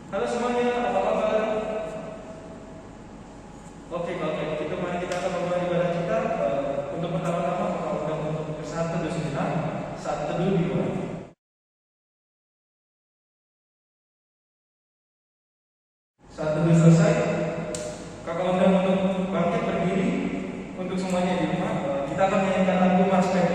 Halo semuanya, apa kabar? Oke, itu mari kita akan memulai ibadah kita. Untuk pertama-tama, maka undang untuk saat teduh sejenak, saat teduh dimulai. Saat teduh selesai, kakak undang untuk bangkit berdiri. Untuk semuanya di rumah, kita akan menyanyikan lagu Mars Band.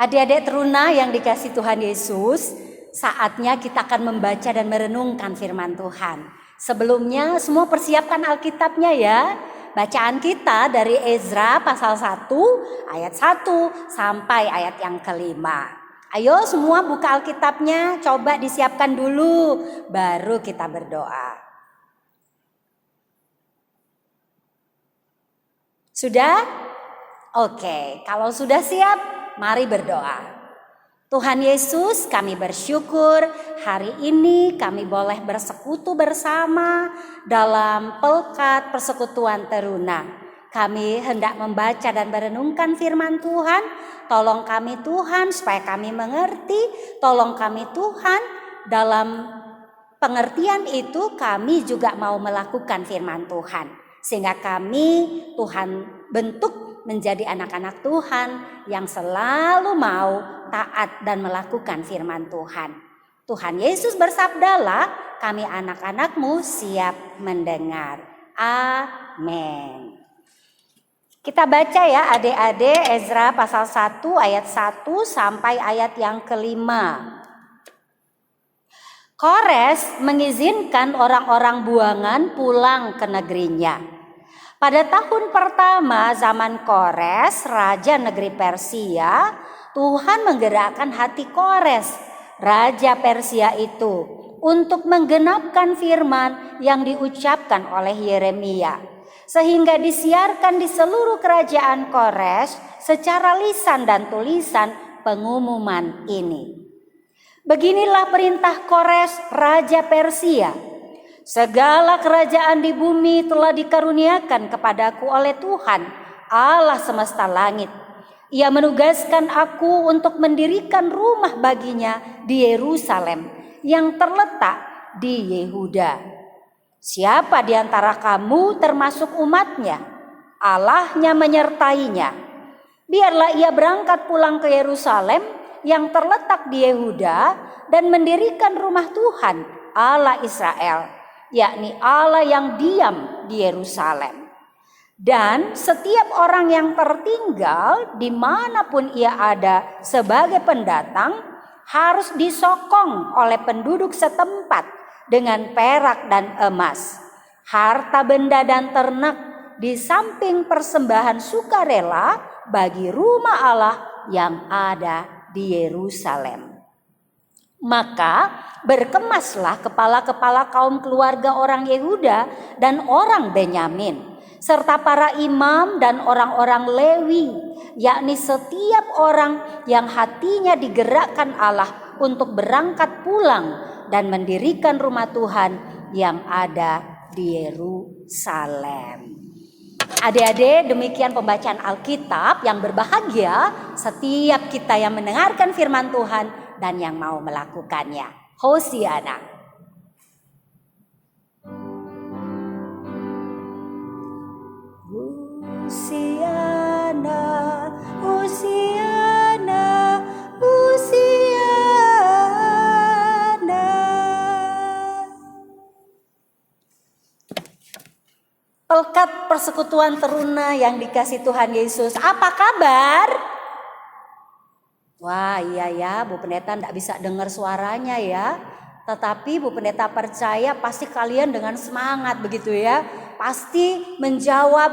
Adik-adik teruna yang dikasih Tuhan Yesus, saatnya kita akan membaca dan merenungkan firman Tuhan. Sebelumnya semua persiapkan Alkitabnya ya. Bacaan kita dari Ezra pasal 1 ayat 1 sampai ayat yang kelima. Ayo semua buka Alkitabnya, coba disiapkan dulu, baru kita berdoa. Sudah? Oke, kalau sudah siap, mari berdoa. Tuhan Yesus, kami bersyukur hari ini kami boleh bersekutu bersama dalam pelkat persekutuan teruna. Kami hendak membaca dan merenungkan firman Tuhan. Tolong kami Tuhan supaya kami mengerti. Tolong kami Tuhan dalam pengertian itu kami juga mau melakukan firman Tuhan. Sehingga kami Tuhan bentuk menjadi anak-anak Tuhan yang selalu mau taat dan melakukan firman Tuhan. Tuhan Yesus bersabdalah, kami anak-anak-Mu siap mendengar. Amin. Kita baca ya adik-adik Ezra pasal 1 ayat 1 sampai ayat yang kelima. Kores mengizinkan orang-orang buangan pulang ke negerinya. Pada tahun pertama zaman Kores, raja negeri Persia, Tuhan menggerakkan hati Kores, raja Persia itu, untuk menggenapkan firman yang diucapkan oleh Yeremia. Sehingga disiarkan di seluruh kerajaan Kores secara lisan dan tulisan pengumuman ini. Beginilah perintah Kores, raja Persia. Segala kerajaan di bumi telah dikaruniakan kepadaku oleh Tuhan, Allah semesta langit. Ia menugaskan aku untuk mendirikan rumah baginya di Yerusalem yang terletak di Yehuda. Siapa di antara kamu termasuk umatnya, Allahnya menyertainya. Biarlah ia berangkat pulang ke Yerusalem yang terletak di Yehuda dan mendirikan rumah Tuhan, Allah Israel, yakni Allah yang diam di Yerusalem. Dan setiap orang yang tertinggal dimanapun ia ada sebagai pendatang harus disokong oleh penduduk setempat dengan perak dan emas, harta benda dan ternak, di samping persembahan sukarela bagi rumah Allah yang ada di Yerusalem. Maka berkemaslah kepala-kepala kaum keluarga orang Yehuda dan orang Benyamin, serta para imam dan orang-orang Lewi, yakni setiap orang yang hatinya digerakkan Allah untuk berangkat pulang dan mendirikan rumah Tuhan yang ada di Yerusalem. Adik-adik, demikian pembacaan Alkitab yang berbahagia setiap kita yang mendengarkan firman Tuhan dan yang mau melakukannya. Hosiana. Hosiana, Hosiana, Hosiana. Pelkat persekutuan teruna yang dikasih Tuhan Yesus, apa kabar? Wah iya ya, Bu Pendeta tidak bisa dengar suaranya ya. Tetapi Bu Pendeta percaya pasti kalian dengan semangat begitu ya. Pasti menjawab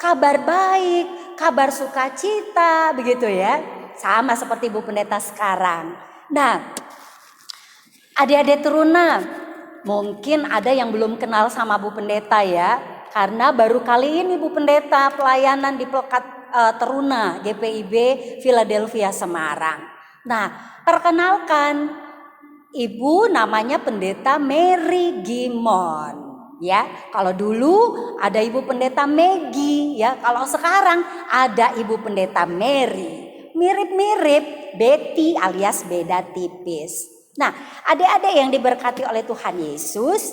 kabar baik, kabar sukacita begitu ya. Sama seperti Bu Pendeta sekarang. Nah, adik-adik teruna, mungkin ada yang belum kenal sama Bu Pendeta ya. Karena baru kali ini Bu Pendeta pelayanan di pelkat teruna GPIB Philadelphia Semarang. Nah, perkenalkan, Ibu namanya Pendeta Mary Gimon. Ya, kalau dulu ada Ibu Pendeta Maggie, ya. Kalau sekarang ada Ibu Pendeta Mary. Mirip-mirip Betty alias beda tipis. Nah, adik-adik yang diberkati oleh Tuhan Yesus,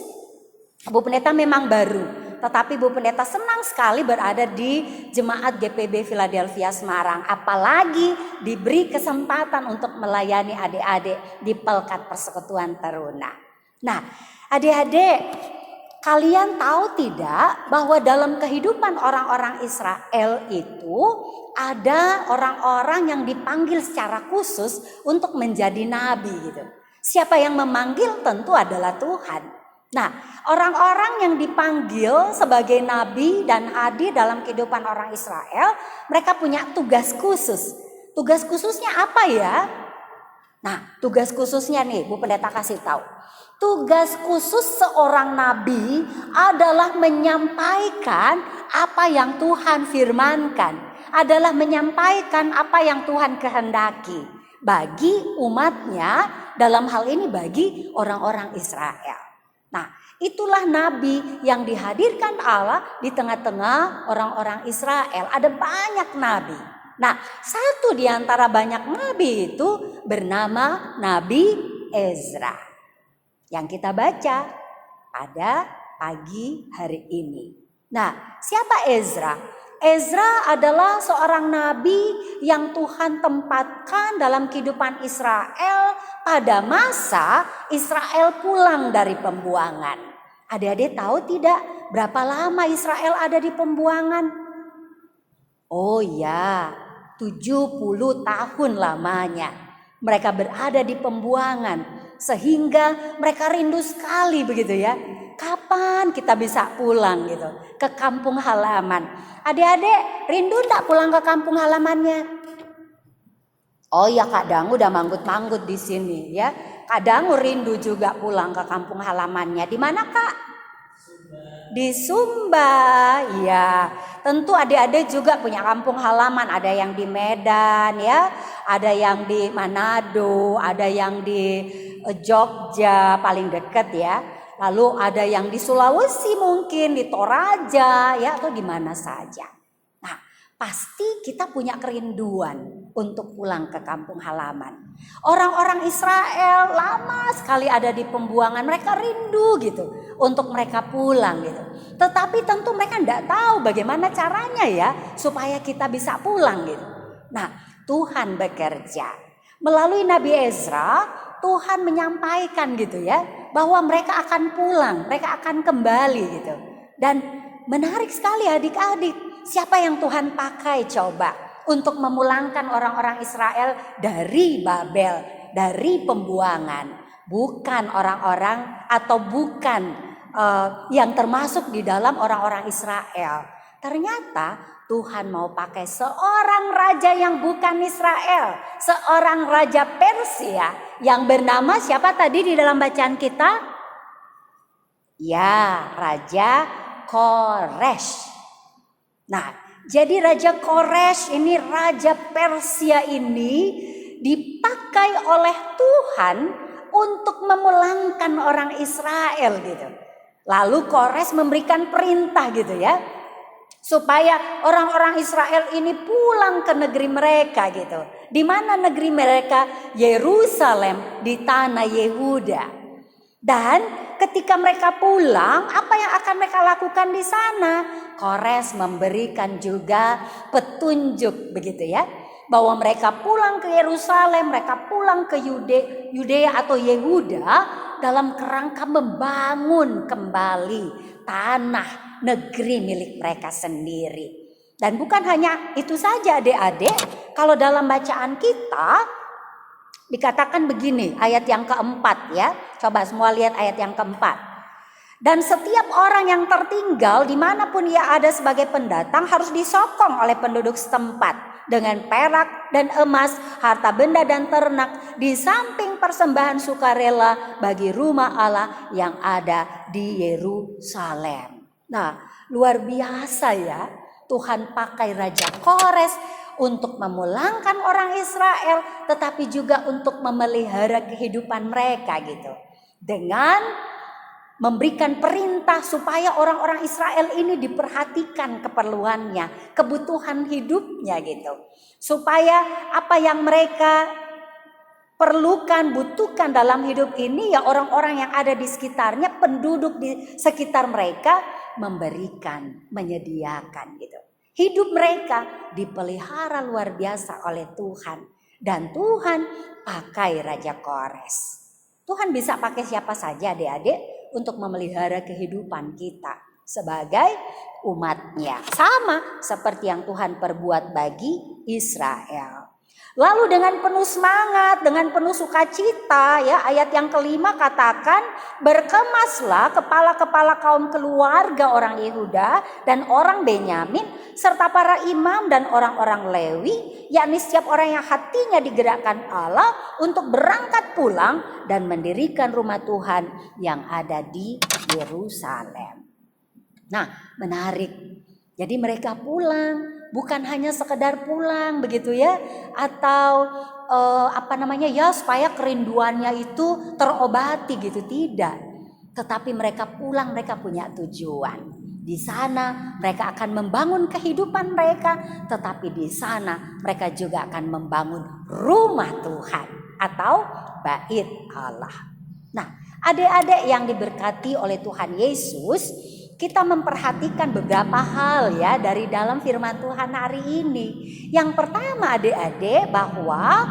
Bu Pendeta memang baru. Tetapi Bu Pendeta senang sekali berada di Jemaat GPB Philadelphia Semarang. Apalagi diberi kesempatan untuk melayani adik-adik di pelkat persekutuan teruna. Nah, adik-adik, Kalian tahu tidak bahwa dalam kehidupan orang-orang Israel itu ada orang-orang yang dipanggil secara khusus untuk menjadi nabi gitu. Siapa yang memanggil tentu adalah Tuhan. Nah, orang-orang yang dipanggil sebagai nabi dan hadir dalam kehidupan orang Israel, mereka punya tugas khusus. Tugas khususnya apa ya? Nah, tugas khususnya nih Bu Pendeta kasih tahu. Tugas khusus seorang nabi adalah menyampaikan apa yang Tuhan firmankan, adalah menyampaikan apa yang Tuhan kehendaki bagi umatnya, dalam hal ini bagi orang-orang Israel. Nah, itulah nabi yang dihadirkan Allah di tengah-tengah orang-orang Israel. Ada banyak nabi. Nah, satu di antara banyak nabi itu bernama Nabi Ezra yang kita baca pada pagi hari ini. Nah, siapa Ezra? Ezra adalah seorang nabi yang Tuhan tempatkan dalam kehidupan Israel pada masa Israel pulang dari pembuangan. Adik-adik tahu tidak berapa lama Israel ada di pembuangan? Oh ya, 70 tahun lamanya mereka berada di pembuangan. Sehingga mereka rindu sekali begitu ya. Kapan kita bisa pulang gitu ke kampung halaman? Adik-adik rindu tak pulang ke kampung halamannya? Oh ya, Kak Dangu udah manggut-manggut di sini ya. Kak Dangu rindu juga pulang ke kampung halamannya. Di mana Kak? Di Sumba. Ya, tentu adik-adik juga punya kampung halaman. Ada yang di Medan ya, ada yang di Manado, ada yang di Jogja paling dekat ya. Lalu ada yang di Sulawesi mungkin, di Toraja ya, atau di mana saja. Nah, pasti kita punya kerinduan untuk pulang ke kampung halaman. Orang-orang Israel lama sekali ada di pembuangan, mereka rindu gitu untuk mereka pulang gitu. Tetapi tentu mereka tidak tahu bagaimana caranya ya supaya kita bisa pulang gitu. Nah, Tuhan bekerja melalui Nabi Ezra. Tuhan menyampaikan gitu ya bahwa mereka akan pulang, mereka akan kembali gitu. Dan menarik sekali adik-adik, siapa yang Tuhan pakai coba untuk memulangkan orang-orang Israel dari Babel, dari pembuangan? Bukan orang-orang atau bukan yang termasuk di dalam orang-orang Israel. Ternyata Tuhan mau pakai seorang raja yang bukan Israel, seorang raja Persia yang bernama siapa tadi di dalam bacaan kita? Ya, Raja Kores. Nah, jadi Raja Kores ini, Raja Persia ini dipakai oleh Tuhan untuk memulangkan orang Israel gitu. Lalu Kores memberikan perintah gitu ya, supaya orang-orang Israel ini pulang ke negeri mereka gitu. Di mana negeri mereka? Yerusalem, di tanah Yehuda. Dan ketika mereka pulang, apa yang akan mereka lakukan di sana? Kores memberikan juga petunjuk begitu ya, bahwa mereka pulang ke Yerusalem, mereka pulang ke Yudea atau Yehuda dalam kerangka membangun kembali tanah negeri milik mereka sendiri. Dan bukan hanya itu saja adik-adik, kalau dalam bacaan kita dikatakan begini, ayat yang keempat ya. Coba semua lihat ayat yang keempat. Dan setiap orang yang tertinggal dimanapun ia ada sebagai pendatang harus disokong oleh penduduk setempat dengan perak dan emas, harta benda dan ternak, di samping persembahan sukarela bagi rumah Allah yang ada di Yerusalem. Nah, luar biasa ya, Tuhan pakai Raja Kores untuk memulangkan orang Israel, tetapi juga untuk memelihara kehidupan mereka gitu. Dengan memberikan perintah supaya orang-orang Israel ini diperhatikan keperluannya, kebutuhan hidupnya gitu. Supaya apa yang mereka perlukan, butuhkan dalam hidup ini ya orang-orang yang ada di sekitarnya, penduduk di sekitar mereka memberikan, menyediakan gitu. Hidup mereka dipelihara luar biasa oleh Tuhan. Dan Tuhan pakai Raja Kores. Tuhan bisa pakai siapa saja adik-adik untuk memelihara kehidupan kita sebagai umatnya. Sama seperti yang Tuhan perbuat bagi Israel. Lalu dengan penuh semangat, dengan penuh sukacita, ya, ayat yang kelima katakan, berkemaslah kepala-kepala kaum keluarga orang Yehuda dan orang Benyamin serta para imam dan orang-orang Lewi, yakni setiap orang yang hatinya digerakkan Allah untuk berangkat pulang dan mendirikan rumah Tuhan yang ada di Yerusalem. Nah, menarik. Jadi mereka pulang. Bukan hanya sekedar pulang begitu ya, atau ya supaya kerinduannya itu terobati gitu, tidak. Tetapi mereka pulang, mereka punya tujuan. Di sana mereka akan membangun kehidupan mereka, tetapi di sana mereka juga akan membangun rumah Tuhan atau bait Allah. Nah, adik-adik yang diberkati oleh Tuhan Yesus, kita memperhatikan beberapa hal ya dari dalam firman Tuhan hari ini. Yang pertama adik-adik, bahwa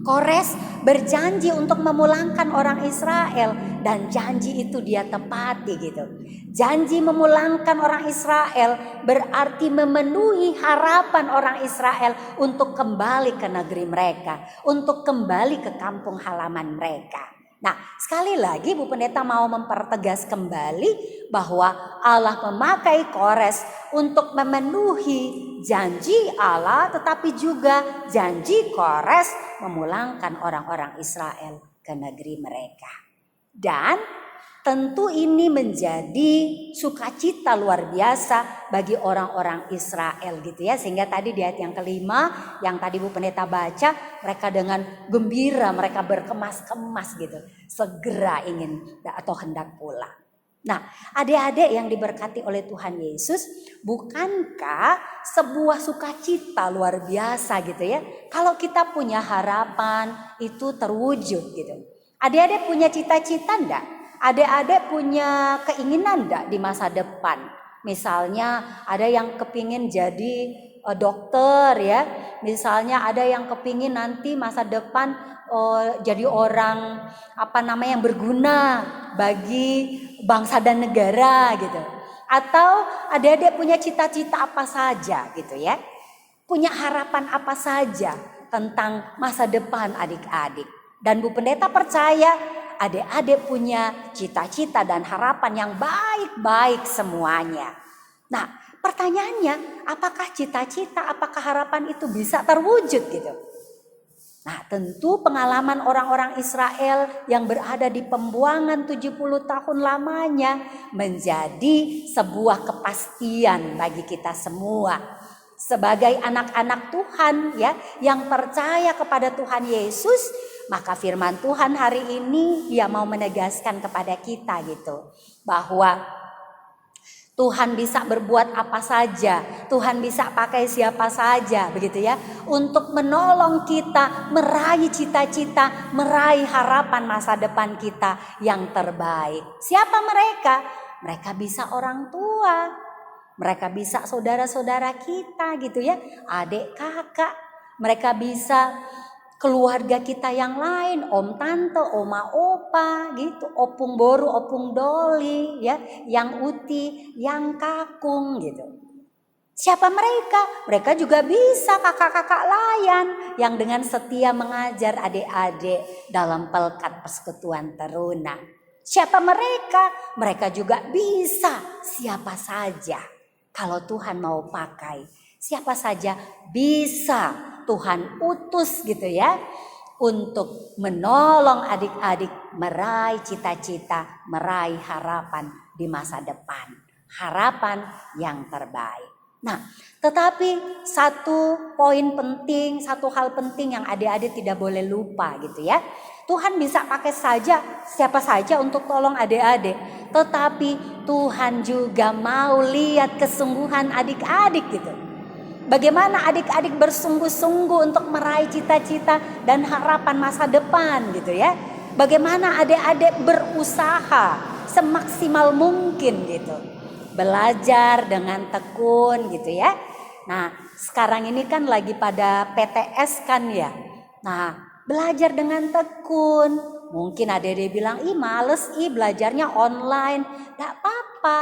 Kores berjanji untuk memulangkan orang Israel, dan janji itu dia tepati gitu. Janji memulangkan orang Israel berarti memenuhi harapan orang Israel untuk kembali ke negeri mereka, untuk kembali ke kampung halaman mereka. Nah, sekali lagi Bu Pendeta mau mempertegas kembali bahwa Allah memakai Kores untuk memenuhi janji Allah, tetapi juga janji Kores memulangkan orang-orang Israel ke negeri mereka. Dan tentu ini menjadi sukacita luar biasa bagi orang-orang Israel gitu ya. Sehingga tadi di ayat yang kelima yang tadi Bu Pendeta baca, mereka dengan gembira, mereka berkemas-kemas gitu, segera ingin atau hendak pulang. Nah, adik-adik yang diberkati oleh Tuhan Yesus, bukankah sebuah sukacita luar biasa gitu ya, kalau kita punya harapan itu terwujud gitu. Adik-adik punya cita-cita enggak? Adik-adik punya keinginan enggak di masa depan? Misalnya ada yang kepingin jadi dokter ya. Misalnya ada yang kepingin nanti masa depan jadi orang yang berguna bagi bangsa dan negara gitu. Atau adik-adik punya cita-cita apa saja gitu ya. Punya harapan apa saja tentang masa depan adik-adik. Dan Bu Pendeta percaya adik-adik punya cita-cita dan harapan yang baik-baik semuanya. Nah, pertanyaannya, apakah cita-cita, apakah harapan itu bisa terwujud gitu? Nah, tentu pengalaman orang-orang Israel yang berada di pembuangan 70 tahun lamanya menjadi sebuah kepastian bagi kita semua. Sebagai anak-anak Tuhan ya, yang percaya kepada Tuhan Yesus, maka firman Tuhan hari ini dia mau menegaskan kepada kita gitu, bahwa Tuhan bisa berbuat apa saja, Tuhan bisa pakai siapa saja begitu ya, untuk menolong kita meraih cita-cita, meraih harapan masa depan kita yang terbaik. Siapa mereka? Mereka bisa orang tua, mereka bisa saudara-saudara kita gitu ya, adik kakak, mereka bisa keluarga kita yang lain, om tante, oma opa gitu, opung boru, opung doli ya, yang uti, yang kakung gitu. Siapa mereka? Mereka juga bisa kakak-kakak layan yang dengan setia mengajar adik-adik dalam pelkat persekutuan teruna. Siapa mereka? Mereka juga bisa siapa saja. Kalau Tuhan mau pakai, siapa saja bisa Tuhan utus gitu ya, untuk menolong adik-adik meraih cita-cita, meraih harapan di masa depan. Harapan yang terbaik. Nah, tetapi satu poin penting, satu hal penting yang adik-adik tidak boleh lupa gitu ya. Tuhan bisa pakai saja siapa saja untuk tolong adik-adik, tetapi Tuhan juga mau lihat kesungguhan adik-adik gitu. Bagaimana adik-adik bersungguh-sungguh untuk meraih cita-cita dan harapan masa depan gitu ya. Bagaimana adik-adik berusaha semaksimal mungkin gitu. Belajar dengan tekun gitu ya. Nah, sekarang ini kan lagi pada PTS kan ya. Nah, belajar dengan tekun, Mungkin adik-adik bilang, ih males, belajarnya online. Gak apa-apa.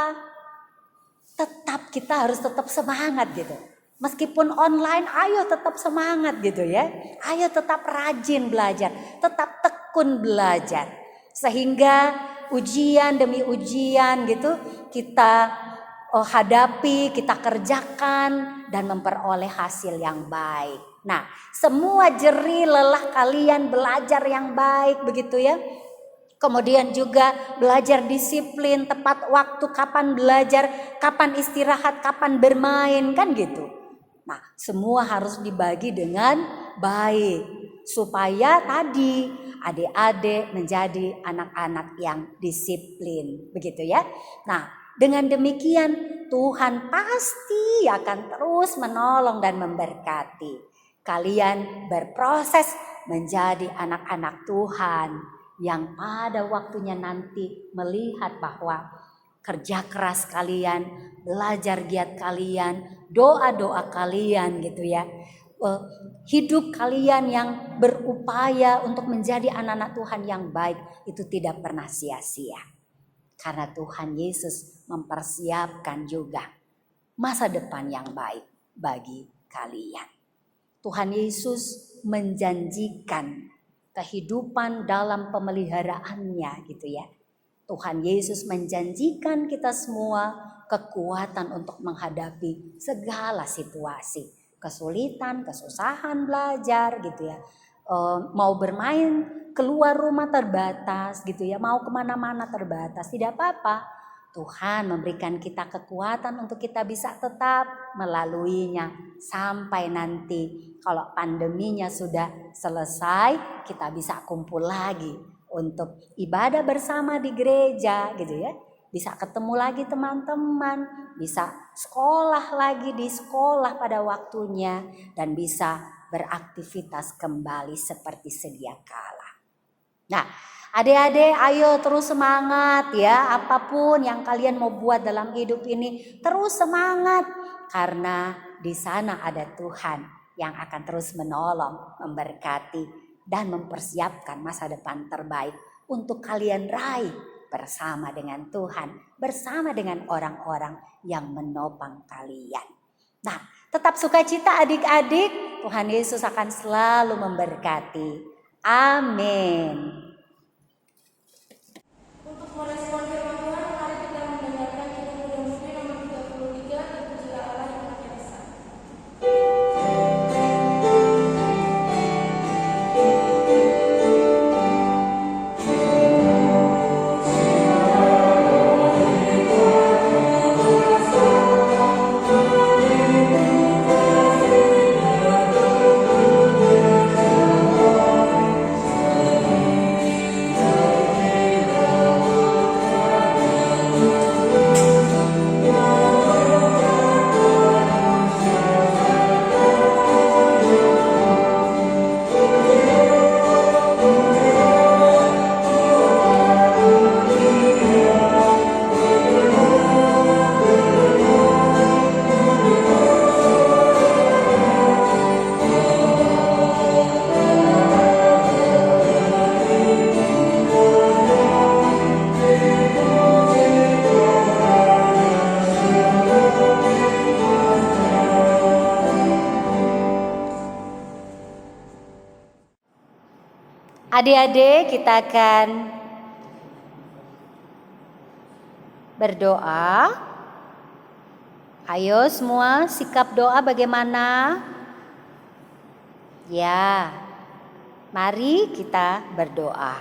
Tetap kita harus tetap semangat gitu. Meskipun online, ayo tetap semangat gitu ya. Ayo tetap rajin belajar, tetap tekun belajar. Sehingga ujian demi ujian gitu kita hadapi, kita kerjakan dan memperoleh hasil yang baik. Nah, semua jerih lelah kalian belajar yang baik begitu ya. Kemudian juga belajar disiplin, tepat waktu, kapan belajar, kapan istirahat, kapan bermain, kan gitu. Nah, semua harus dibagi dengan baik supaya tadi adik-adik menjadi anak-anak yang disiplin, begitu ya. Nah, dengan demikian Tuhan pasti akan terus menolong dan memberkati. Kalian berproses menjadi anak-anak Tuhan yang pada waktunya nanti melihat bahwa kerja keras kalian, belajar giat kalian, doa-doa kalian gitu ya. Hidup kalian yang berupaya untuk menjadi anak-anak Tuhan yang baik itu tidak pernah sia-sia. Karena Tuhan Yesus mempersiapkan juga masa depan yang baik bagi kalian. Tuhan Yesus menjanjikan kehidupan dalam pemeliharaannya gitu ya. Tuhan Yesus menjanjikan kita semua kekuatan untuk menghadapi segala situasi. Kesulitan, kesusahan belajar gitu ya. Mau bermain keluar rumah terbatas gitu ya. Mau kemana-mana terbatas, tidak apa-apa. Tuhan memberikan kita kekuatan untuk kita bisa tetap melaluinya sampai nanti kalau pandeminya sudah selesai kita bisa kumpul lagi untuk ibadah bersama di gereja gitu ya. Bisa ketemu lagi teman-teman, bisa sekolah lagi di sekolah pada waktunya dan bisa beraktivitas kembali seperti sedia kala. Nah, adik-adik ayo terus semangat ya, apapun yang kalian mau buat dalam hidup ini terus semangat karena di sana ada Tuhan yang akan terus menolong, memberkati dan mempersiapkan masa depan terbaik untuk kalian raih bersama dengan Tuhan, bersama dengan orang-orang yang menopang kalian. Nah, tetap sukacita adik-adik, Tuhan Yesus akan selalu memberkati. Amin. Untuk merespon firman Tuhan, mari kita mendengarkan Kitab Muda Mudi nomor 33, Terpujilah Allah yang Maha Esa. Adik-adik kita akan berdoa. Ayo semua sikap doa bagaimana? Ya, mari kita berdoa.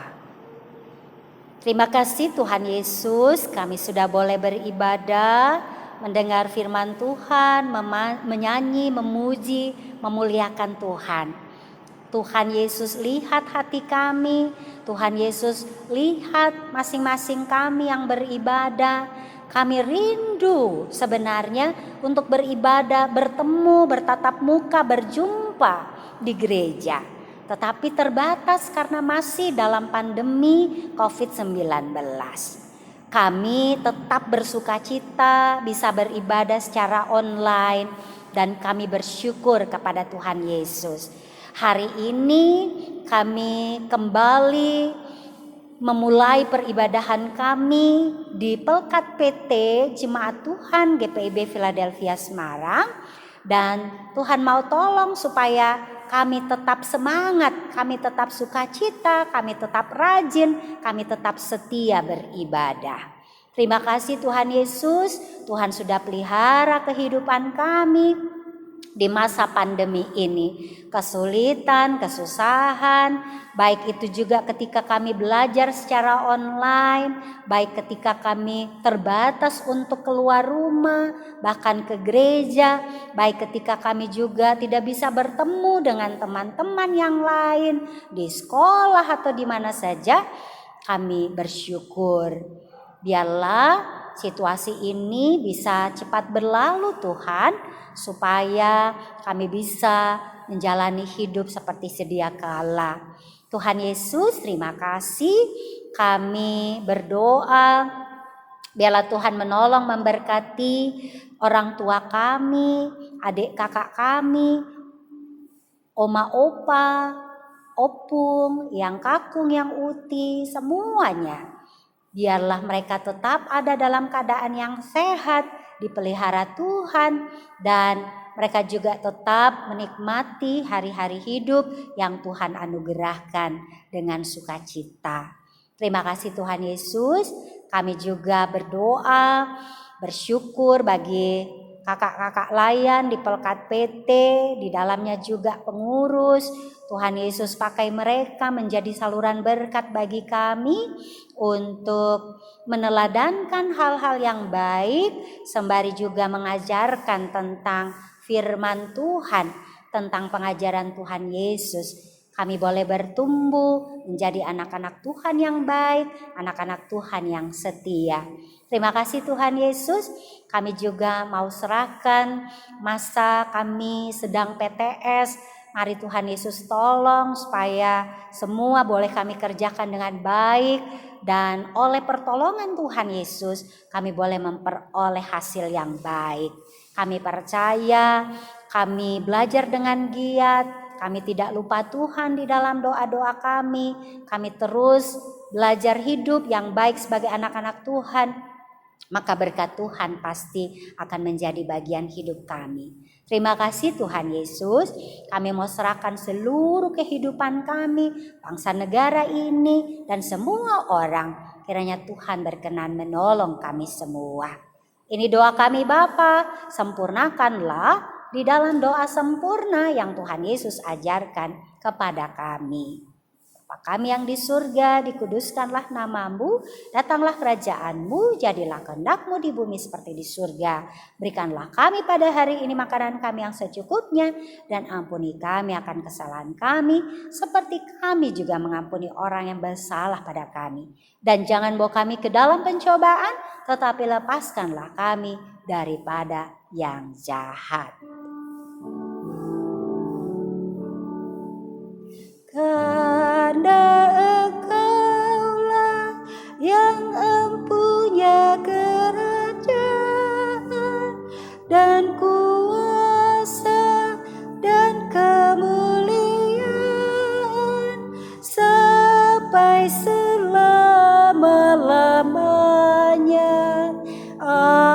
Terima kasih Tuhan Yesus, kami sudah boleh beribadah, mendengar firman Tuhan, menyanyi, memuji, memuliakan Tuhan. Tuhan Yesus lihat hati kami, Tuhan Yesus lihat masing-masing kami yang beribadah. Kami rindu sebenarnya untuk beribadah, bertemu, bertatap muka, berjumpa di gereja. Tetapi terbatas karena masih dalam pandemi COVID-19. Kami tetap bersukacita bisa beribadah secara online dan kami bersyukur kepada Tuhan Yesus. Hari ini kami kembali memulai peribadahan kami di Pelkat PT Jemaat Tuhan GPIB Philadelphia Semarang. Dan Tuhan mau tolong supaya kami tetap semangat, kami tetap sukacita, kami tetap rajin, kami tetap setia beribadah. Terima kasih Tuhan Yesus, Tuhan sudah pelihara kehidupan kami di masa pandemi ini. Kesulitan, kesusahan, baik itu juga ketika kami belajar secara online, baik ketika kami terbatas untuk keluar rumah, bahkan ke gereja, baik ketika kami juga tidak bisa bertemu dengan teman-teman yang lain di sekolah atau di mana saja, kami bersyukur. Biarlah situasi ini bisa cepat berlalu Tuhan, supaya kami bisa menjalani hidup seperti sedia kala. Tuhan Yesus, terima kasih. Kami berdoa, biarlah Tuhan menolong memberkati orang tua kami, adik kakak kami, oma opa, opung, yang kakung, yang uti, semuanya. Biarlah mereka tetap ada dalam keadaan yang sehat, dipelihara Tuhan, dan mereka juga tetap menikmati hari-hari hidup yang Tuhan anugerahkan dengan sukacita. Terima kasih Tuhan Yesus. Kami juga berdoa, bersyukur bagi kakak-kakak layan di Pelkat PT, di dalamnya juga pengurus. Tuhan Yesus pakai mereka menjadi saluran berkat bagi kami untuk meneladankan hal-hal yang baik, sembari juga mengajarkan tentang firman Tuhan, tentang pengajaran Tuhan Yesus. Kami boleh bertumbuh menjadi anak-anak Tuhan yang baik, anak-anak Tuhan yang setia. Terima kasih Tuhan Yesus. Kami juga mau serahkan masa kami sedang PTS. Mari Tuhan Yesus tolong supaya semua boleh kami kerjakan dengan baik. Dan oleh pertolongan Tuhan Yesus kami boleh memperoleh hasil yang baik. Kami percaya, kami belajar dengan giat, kami tidak lupa Tuhan di dalam doa-doa kami. Kami terus belajar hidup yang baik sebagai anak-anak Tuhan. Maka berkat Tuhan pasti akan menjadi bagian hidup kami. Terima kasih Tuhan Yesus. Kami mau serahkan seluruh kehidupan kami, bangsa negara ini, dan semua orang. Kiranya Tuhan berkenan menolong kami semua. Ini doa kami Bapa, sempurnakanlah di dalam doa sempurna yang Tuhan Yesus ajarkan kepada kami. Bapa kami yang di surga, dikuduskanlah namamu, datanglah kerajaanmu, jadilah kehendak-mu di bumi seperti di surga. Berikanlah kami pada hari ini makanan kami yang secukupnya, dan ampuni kami akan kesalahan kami, seperti kami juga mengampuni orang yang bersalah pada kami. Dan jangan bawa kami ke dalam pencobaan, tetapi lepaskanlah kami daripada yang jahat. Karena Engkaulah yang empunya kerajaan dan kuasa dan kemuliaan sampai selama-lamanya. Amin.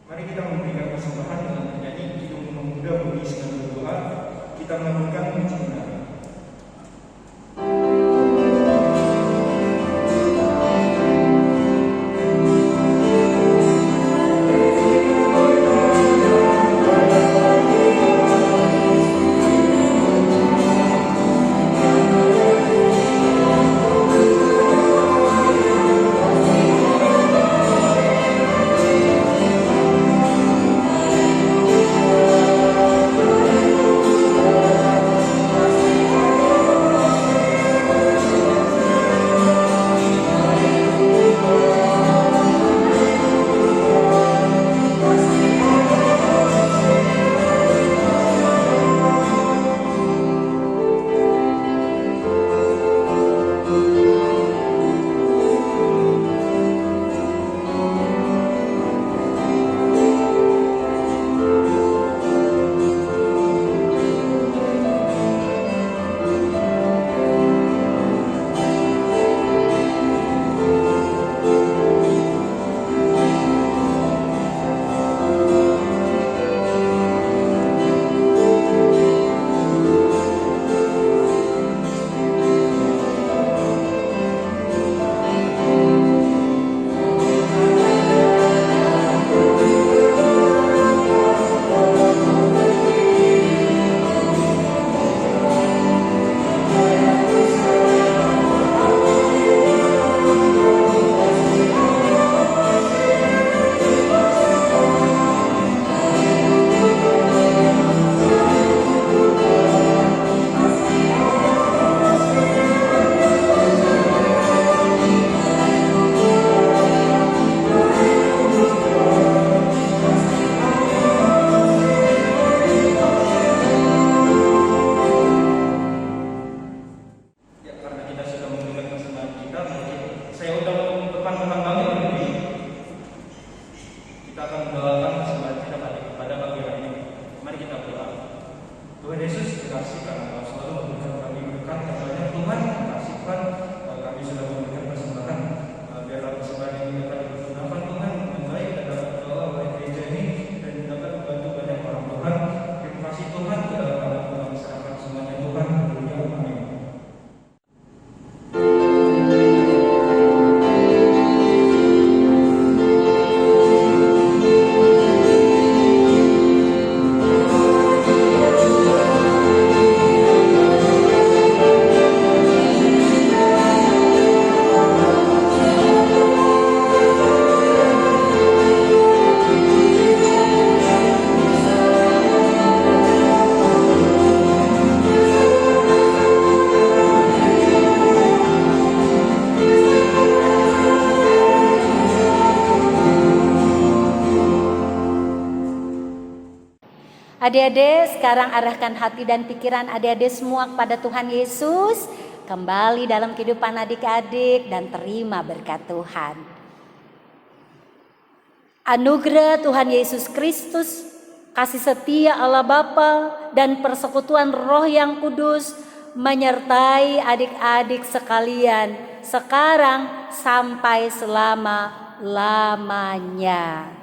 Mari kita memberikan persembahan dengan menyanyi Hidup Memuda Budi Senang Berdoa. Kita melakukan mencinta. Tuhan Tuhan bangkit berdiri, kita akan mendoakan persembahan kita pada pagi hari ini. Mari kita berdoa. Tuhan Yesus, terima kasih karena Engkau selalu memberikan kami berkat. Katanya Tuhan, terima kasih Tuhan, kami sudah memberikan persembahan. Biarlah persembahan ini dapat digunakan Tuhan dengan baik dan dapat dikelola oleh gereja ini dan dapat membantu banyak orang Tuhan. Terima kasih Tuhan, kami serahkan semuanya Tuhan. Haleluya, amin. Adik-adik, sekarang arahkan hati dan pikiran adik-adik semua kepada Tuhan Yesus. Kembali dalam kehidupan adik-adik dan terima berkat Tuhan. Anugerah Tuhan Yesus Kristus, kasih setia Allah Bapa dan persekutuan Roh yang Kudus menyertai adik-adik sekalian sekarang sampai selama-lamanya.